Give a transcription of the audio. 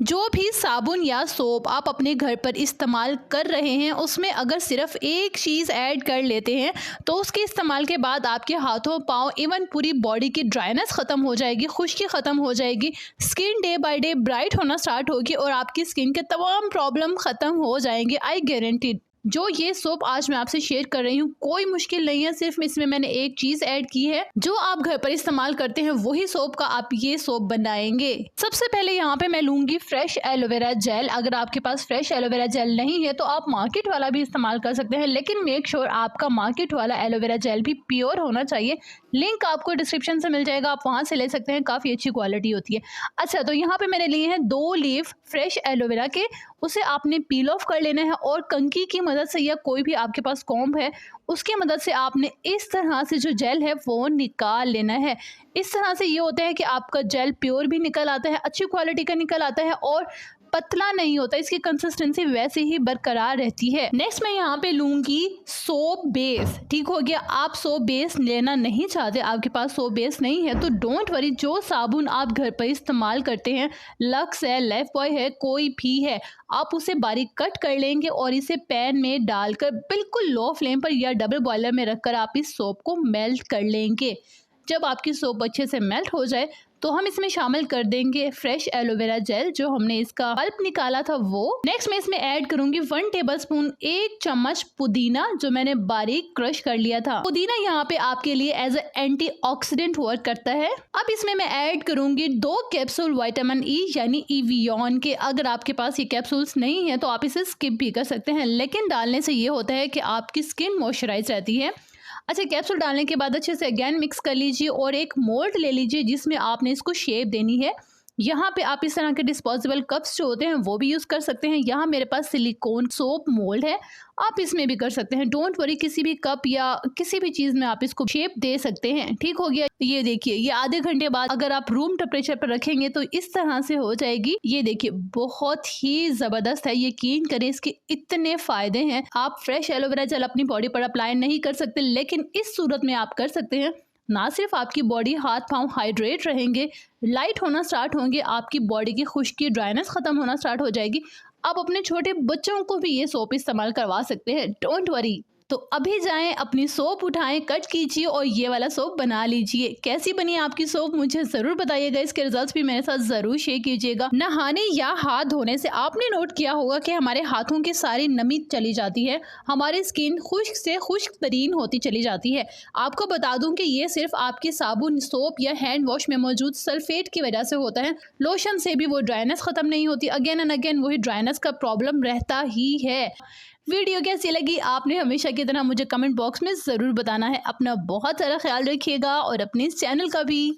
जो भी साबुन या सोप आप अपने घर पर इस्तेमाल कर रहे हैं उसमें अगर सिर्फ एक चीज़ ऐड कर लेते हैं तो उसके इस्तेमाल के बाद आपके हाथों पाँव इवन पूरी बॉडी की ड्राइनेस ख़त्म हो जाएगी, खुश्की ख़त्म हो जाएगी, skin day by day bright होना स्टार्ट होगी और आपकी स्किन के तमाम प्रॉब्लम ख़त्म हो जाएंगे। आई गारंटीड। जो ये सोप आज मैं आपसे शेयर कर रही हूँ कोई मुश्किल नहीं है, सिर्फ इसमें मैंने एक चीज ऐड की है। जो आप घर पर इस्तेमाल करते हैं वही सोप का आप ये सोप बनाएंगे। सबसे पहले यहाँ पे मैं लूंगी फ्रेश एलोवेरा जेल। अगर आपके पास फ्रेश एलोवेरा जेल नहीं है तो आप मार्केट वाला भी इस्तेमाल कर सकते हैं, लेकिन मेक श्योर आपका मार्केट वाला एलोवेरा जेल भी प्योर होना चाहिए। लिंक आपको डिस्क्रिप्शन से मिल जाएगा, आप वहां से ले सकते हैं, काफी अच्छी क्वालिटी होती है। अच्छा, तो यहाँ पे मैंने लिए हैं 2 लीफ फ्रेश एलोवेरा के। उसे आपने पील ऑफ कर लेना है और कंघी की मदद से या कोई भी आपके पास कॉम्ब है उसकी मदद से आपने इस तरह से जो जेल है वो निकाल लेना है। इस तरह से ये होता है कि आपका जेल प्योर भी निकल आता है, अच्छी क्वालिटी का निकल आता है और पतला नहीं होता, इसकी कंसिस्टेंसी वैसे ही बरकरार रहती है। नेक्स्ट मैं यहाँ पे लूंगी सोप बेस। ठीक हो गया। आप सोप बेस लेना नहीं चाहते, आपके पास सोप बेस नहीं है तो डोंट वरी, जो साबुन आप घर पर इस्तेमाल करते हैं, लक्स है, लाइफ बॉय है, कोई भी है, आप उसे बारीक कट कर लेंगे और इसे पैन में डालकर बिल्कुल लो फ्लेम पर या डबल बॉयलर में रखकर आप इस सोप को मेल्ट कर लेंगे। जब आपकी सोप अच्छे से मेल्ट हो जाए तो हम इसमें शामिल कर देंगे फ्रेश एलोवेरा जेल, जो हमने इसका पल्प निकाला था वो। नेक्स्ट मैं इसमें ऐड करूंगी 1 टेबलस्पून 1 चम्मच पुदीना, जो मैंने बारीक क्रश कर लिया था। पुदीना यहाँ पे आपके लिए एज ए एंटीऑक्सीडेंट वर्क करता है। अब इसमें मैं ऐड करूंगी 2 कैप्सूल विटामिन ई यानी इवियन के। अगर आपके पास ये कैप्सूल्स नहीं है तो आप इसे स्किप भी कर सकते हैं, लेकिन डालने से ये होता है कि आपकी स्किन मॉइस्चराइज रहती है। अच्छा, कैप्सूल डालने के बाद अच्छे से अगेन मिक्स कर लीजिए और एक मोल्ड ले लीजिए जिसमें आपने इसको शेप देनी है। यहाँ पे आप इस तरह के डिस्पोजेबल कप्स जो होते हैं वो भी यूज़ कर सकते हैं। यहाँ मेरे पास सिलिकॉन सोप मोल्ड है, आप इसमें भी कर सकते हैं। डोंट वरी, किसी भी कप या किसी भी चीज़ में आप इसको शेप दे सकते हैं। ठीक हो गया। ये देखिए, ये आधे घंटे बाद अगर आप रूम टेम्परेचर पर रखेंगे तो इस तरह से हो जाएगी। ये देखिए, बहुत ही ज़बरदस्त है, यकीन करें इसके इतने फ़ायदे हैं। आप फ्रेश एलोवेरा जेल अपनी बॉडी पर अप्लाई नहीं कर सकते, लेकिन इस सूरत में आप कर सकते हैं। ना सिर्फ आपकी बॉडी, हाथ पांव हाइड्रेट रहेंगे, लाइट होना स्टार्ट होंगे, आपकी बॉडी की खुश्की ड्राइनेस खत्म होना स्टार्ट हो जाएगी। आप अपने छोटे बच्चों को भी ये सोप इस्तेमाल करवा सकते हैं, डोंट वरी। तो अभी जाएं, अपनी सोप उठाएं, कट कीजिए और ये वाला सोप बना लीजिए। कैसी बनी आपकी सोप मुझे ज़रूर बताइएगा, इसके रिजल्ट्स भी मेरे साथ ज़रूर शेयर कीजिएगा। नहाने या हाथ धोने से आपने नोट किया होगा कि हमारे हाथों की सारी नमी चली जाती है, हमारी स्किन खुश्क से खुश्क तरीन होती चली जाती है। आपको बता दूं कि ये सिर्फ आपके साबुन, सोप या हैंड वॉश में मौजूद सल्फेट की वजह से होता है। लोशन से भी वो ड्राइनेस ख़त्म नहीं होती, अगेन एंड अगेन वही ड्राइनेस का प्रॉब्लम रहता ही है। वीडियो कैसी लगी आपने हमेशा की तरह मुझे कमेंट बॉक्स में ज़रूर बताना है। अपना बहुत सारा ख्याल रखिएगा और अपने इस चैनल का भी।